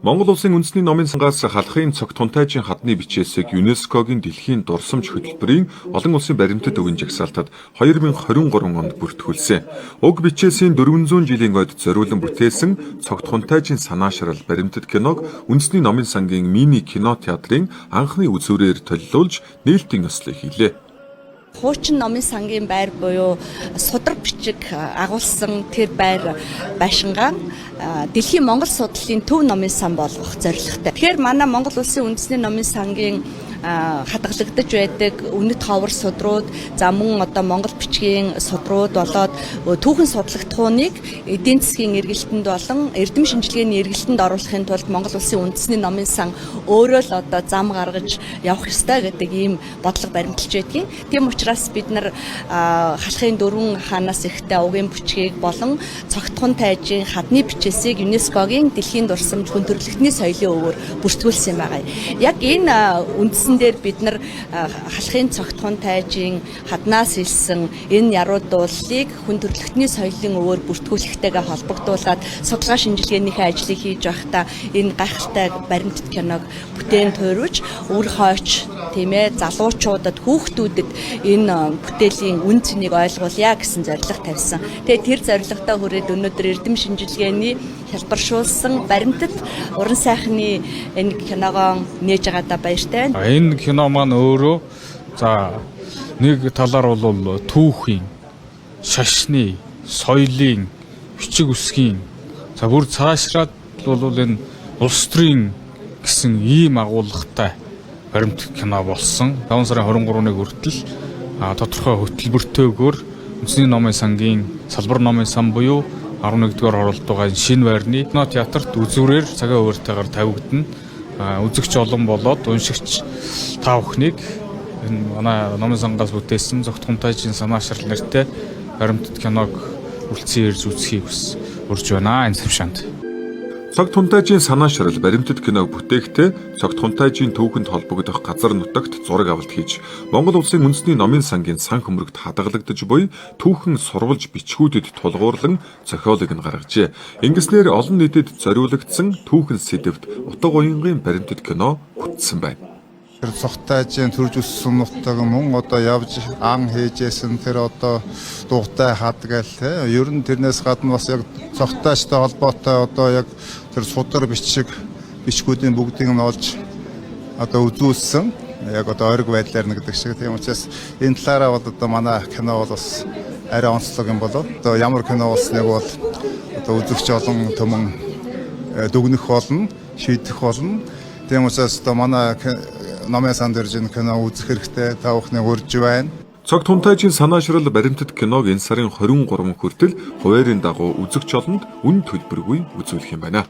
Монгол улсын үндэсний номын сангаас халахын цогт хунтайжийн хадны бичээсийг ЮНЕСКОгийн дэлхийн дурсамж хөтөлбөрийн олон улсын баримтат өвийн жагсаалтад 2023 онд бүртгүүлсэн. Уг бичээсийн 400 жилийн ойд зориулан бүтээсэн цогт хунтайжийн санаашрал баримтат киног үндэсний номын сангийн мини кино театрын анхны үзүүрээр толилуулж нээлтийн ёслол хийлээ. Хуучин номын сангийн байр буюу судар бичиг агуулсан тэр байр байшингаа дэлхийн Монгол судлалын төв номын сан болгох зорилготой. Тэгэхээр манай Монгол улсын үндэсний номын сангийн хадгалагдаж байдаг үнэт ховор судрууд, за мөн одоо Монгол бичгийн судрууд болоод түүхэн судлагдхууныг эдийн засгийн эргэлтэнд болон эрдэм шинжилгээний эргэлтэнд оруулахын тулд Монгол улсын үндэсний номын сан өөрөө л одоо зам гаргаж явах ёстой гэдэг ийм бодлого баримталж байдгийн. Тийм учраас бид нар халахын 4 хаанаас ихтэй угийн бичгийг болон цогт хунтайжийн хадны бичээсийг ЮНЕСКОгийн дэлхийн дурсамж хүн төрөлхтний соёлын өвөөр бүртгүүлсэн байгаа. Яг энэ үндсэн дээр бид нар халахын цогт хунтайжийн хаднаас илсэн энэ яруу дуулыг хүн төрөлхтний соёлын өвөөр бүртгүүлэхтэйгээ холбогдуулаад судалгаа шинжилгээнийхээ ажлыг хийж байхдаа энэ гайхалтай баримтат киног бүтээн туйруулж үр хойч тийм ээ залуучуудад хүүхдүүдэд энэ бүтээлийн үн цэнийг ойлгуулъя гэсэн зорилго тавьсан. Тэгээд тэр зорилготой хүрээд өнөөдөр эрдэм шинжилгээний хялбаршуулсан баримтат уран сайхны энэ киногоо нээж байгаадаа баяртай байна. Энэ кино маань өөрөө за нэг талаар бол түүхийн, шашны, соёлын, бичиг үсгийн за бүр цаашраад бол энэ улс төрийн гэсэн ийм агуулгатай баримт кино болсон. 5 сарын 23-ныг хүртэл тодорхой хөтөлбөртөөгөр үндэсний номын сангийн салбар номын сан буюу 11-р хоролт байгаа шинэ байрны кино театрт үзүүрээр цагаан хуваарьтайгаар тавигдана. Үзэгч олон болоод уншигч та бүхнийг энэ манай номын сангаас бүтээсэн цогт хунтайжийн санаашрал нэртэй баримтат киног үлдсэн ирж үзхийг урьж байна энэ завшаанд. Цогт хунтайжийн санаашрал баримтат киног бүтээхдээ цогт хунтайжийн түүхэнд холбогдох газар нутагт зураг авалт хийж Монгол улсын үндэсний номын сангийн сан хөмрөгт хадгалагдаж буй түүхэн сурвалж бичгүүдэд тулгуурлан зохиолыг нь гаргажээ. Ингэснээр олон нийтэд зориулагдсан түүхэн сэдэвт утга уянгийн баримтат кино бүтсэн байна. Цогтайжийн төрж өссөн нутаг мөн одоо явж ан хийжсэн тэр одоо дугтай хадгаал те ер нь тэрнээс гадна бас яг цогтайжтай холбоотой одоо яг тэр судар бичгүүдийн бүгдийг нь олж одоо үзүүлсэн яг одоо ойрог байдлаар нэг гэдэг шиг тийм учраас энэ талаараа бол одоо манай кино бол бас арай онцлог юм болоо одоо ямар кино болсныг бол одоо үзэгч олон төмөн дүгнэх болно шийдэх болно тийм учраас одоо манай номын сан дээр жин кино үзэх хэрэгтэй та бүхнийг урьж байна. Цогт хунтайжийн санаашрал баримтат киног энэ сарын 23 хүртэл хуваарийн дагуу үзэгч олонд үн төлбөргүй үзүүлэх юм байна.